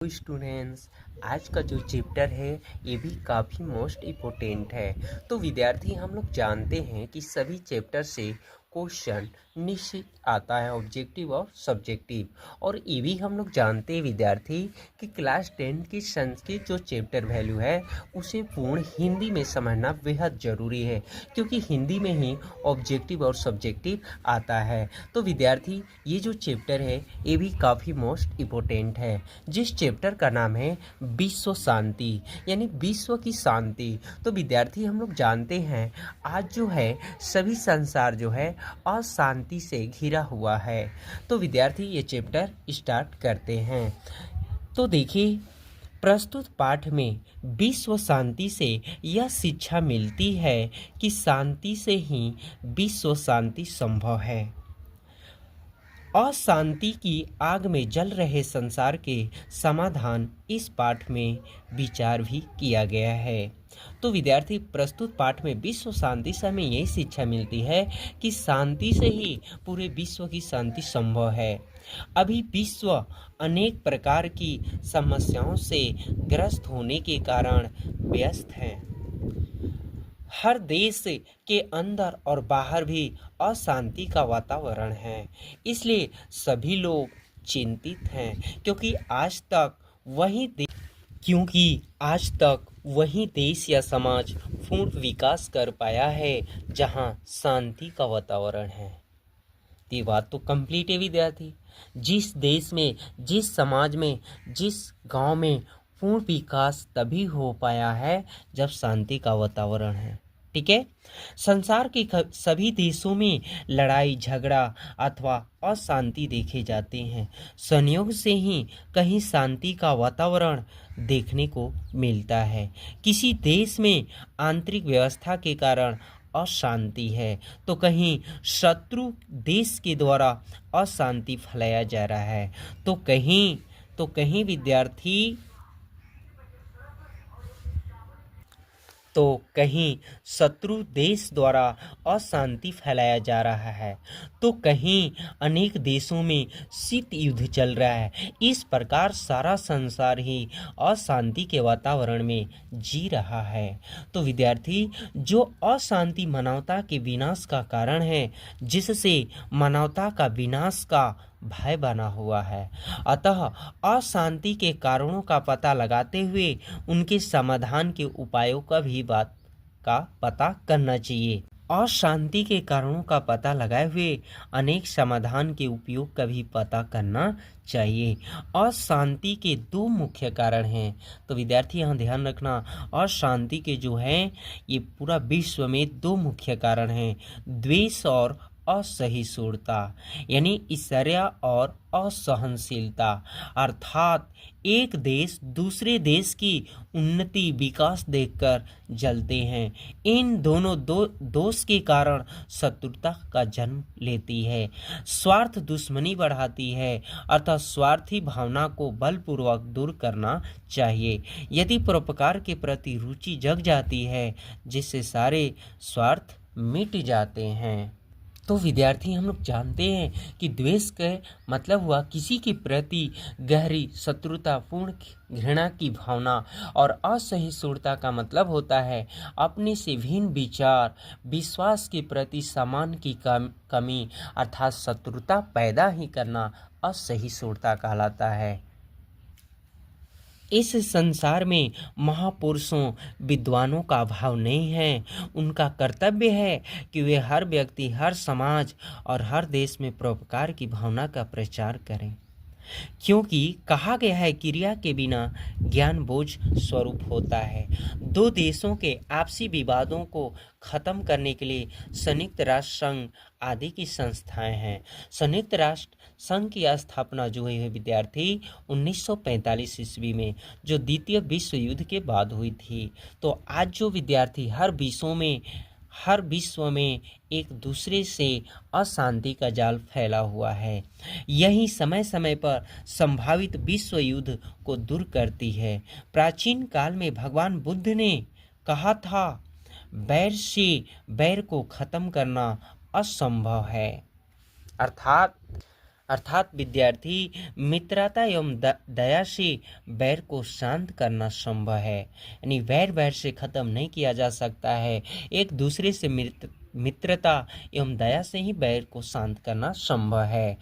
तो स्टूडेंट्स, आज का जो चैप्टर है ये भी काफ़ी मोस्ट इम्पोर्टेंट है। तो विद्यार्थी, हम लोग जानते हैं कि सभी चैप्टर से क्वेश्चन निश्चित आता है, ऑब्जेक्टिव और सब्जेक्टिव। और ये भी हम लोग जानते हैं विद्यार्थी कि क्लास 10 की संस्कृत जो चैप्टर वैल्यू है उसे पूर्ण हिंदी में समझना बेहद ज़रूरी है, क्योंकि हिंदी में ही ऑब्जेक्टिव और सब्जेक्टिव आता है। तो विद्यार्थी, ये जो चैप्टर है ये भी काफ़ी मोस्ट इम्पोर्टेंट है, जिस चैप्टर का नाम है विश्व शांति, यानी विश्व की शांति। तो विद्यार्थी, हम लोग जानते हैं आज जो है सभी संसार जो है अशांति से घिरा हुआ है। तो विद्यार्थी, ये चैप्टर स्टार्ट करते हैं। तो देखिए, प्रस्तुत पाठ में विश्व शांति से यह शिक्षा मिलती है कि शांति से ही विश्व शांति संभव है। अशांति की आग में जल रहे संसार के समाधान इस पाठ में विचार भी किया गया है। तो विद्यार्थी, प्रस्तुत पाठ में विश्व शांति से हमें यही शिक्षा मिलती है कि शांति से ही पूरे विश्व की शांति संभव है। अभी विश्व अनेक प्रकार की समस्याओं से ग्रस्त होने के कारण व्यस्त है। हर देश के अंदर और बाहर भी अशांति का वातावरण है, इसलिए सभी लोग चिंतित हैं, क्योंकि आज तक वही देश या समाज पूर्ण विकास कर पाया है जहां शांति का वातावरण है। ये बात तो कंप्लीट है विद्यार्थी। जिस देश में, जिस समाज में, जिस गांव में पूर्ण विकास तभी हो पाया है जब शांति का वातावरण है। ठीक है। संसार के सभी देशों में लड़ाई झगड़ा अथवा अशांति देखे जाते हैं। संयोग से ही कहीं शांति का वातावरण देखने को मिलता है। किसी देश में आंतरिक व्यवस्था के कारण अशांति है, तो कहीं शत्रु देश के द्वारा अशांति फैलाया जा रहा है। तो कहीं विद्यार्थी, तो कहीं शत्रु देश द्वारा अशांति फैलाया जा रहा है, तो कहीं अनेक देशों में शीत युद्ध चल रहा है। इस प्रकार सारा संसार ही अशांति के वातावरण में जी रहा है। तो विद्यार्थी, जो अशांति मानवता के विनाश का कारण है, जिससे मानवता का विनाश का भय बना हुआ है। अतः अशांति के कारणों का पता लगाते हुए उनके समाधान के उपायों का पता करना चाहिए। अशांति के कारणों का पता लगाए हुए अनेक समाधान के उपयोग का भी पता करना चाहिए। अशांति के दो मुख्य कारण हैं। तो विद्यार्थी, यहाँ ध्यान रखना, अशांति के जो हैं ये पूरा विश्व में दो मुख्य कारण हैं, द्वेष और असहिष्णुता, यानी ईर्ष्या और असहनशीलता। अर्थात एक देश दूसरे देश की उन्नति विकास देखकर जलते हैं। इन दोनों दोष के कारण शत्रुता का जन्म लेती है, स्वार्थ दुश्मनी बढ़ाती है। अर्थात स्वार्थी भावना को बलपूर्वक दूर करना चाहिए। यदि परोपकार के प्रति रुचि जग जाती है, जिससे सारे स्वार्थ मिट जाते हैं। तो विद्यार्थी, हम लोग जानते हैं कि द्वेष का मतलब हुआ किसी के प्रति गहरी शत्रुतापूर्ण घृणा की भावना, और असहिष्णुता का मतलब होता है अपने से भिन्न विचार विश्वास के प्रति सम्मान की कमी, अर्थात शत्रुता पैदा ही करना असहिष्णुता कहलाता है। इस संसार में महापुरुषों विद्वानों का अभाव नहीं है। उनका कर्तव्य है कि वे हर व्यक्ति, हर समाज और हर देश में परोपकार की भावना का प्रचार करें, क्योंकि कहा गया है क्रिया के बिना ज्ञान बोझ स्वरूप होता है। दो देशों के आपसी विवादों को खत्म करने के लिए संयुक्त राष्ट्र संघ आदि की संस्थाएं हैं। संयुक्त राष्ट्र संघ की स्थापना जो हुई है विद्यार्थी 1945 ईस्वी में, जो द्वितीय विश्व युद्ध के बाद हुई थी। तो आज जो विद्यार्थी हर विश्व में एक दूसरे से अशांति का जाल फैला हुआ है, यही समय समय पर संभावित विश्व युद्ध को दूर करती है। प्राचीन काल में भगवान बुद्ध ने कहा था, बैर से बैर को खत्म करना असंभव है। अर्थात अर्थात विद्यार्थी मित्रता एवं दया से वैर को शांत करना संभव है। यानी वैर से ख़त्म नहीं किया जा सकता है, एक दूसरे से मित्रता एवं दया से ही वैर को शांत करना संभव है,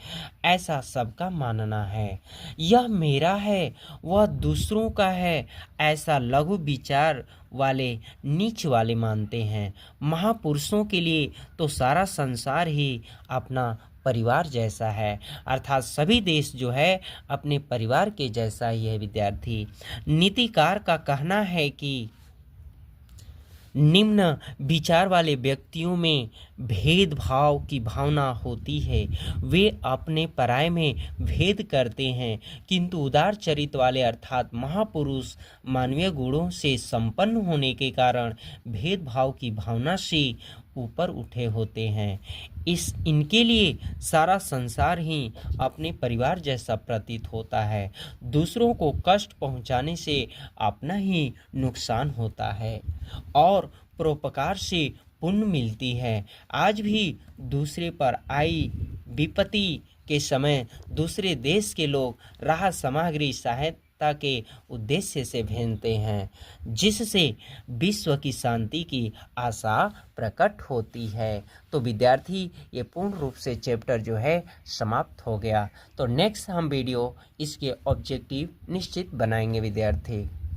ऐसा सबका मानना है। यह मेरा है, वह दूसरों का है, ऐसा लघु विचार वाले नीच वाले मानते हैं। महापुरुषों के लिए तो सारा संसार ही अपना परिवार जैसा है, अर्थात सभी देश जो है अपने परिवार के जैसा ही है। विद्यार्थी, नीतिकार का कहना है कि निम्न विचार वाले व्यक्तियों में भेदभाव की भावना होती है, वे अपने पराये में भेद करते हैं, किंतु उदार चरित्र वाले अर्थात महापुरुष मानवीय गुणों से संपन्न होने के कारण भेदभाव की भावना से ऊपर उठे होते हैं। इनके लिए सारा संसार ही अपने परिवार जैसा प्रतीत होता है। दूसरों को कष्ट पहुंचाने से अपना ही नुकसान होता है और परोपकार से पुण्य मिलती है। आज भी दूसरे पर आई विपत्ति के समय दूसरे देश के लोग राहत सामग्री सहायता के उद्देश्य से भेजते हैं, जिससे विश्व की शांति की आशा प्रकट होती है। तो विद्यार्थी, ये पूर्ण रूप से चैप्टर जो है समाप्त हो गया। तो नेक्स्ट हम वीडियो इसके ऑब्जेक्टिव निश्चित बनाएंगे विद्यार्थी।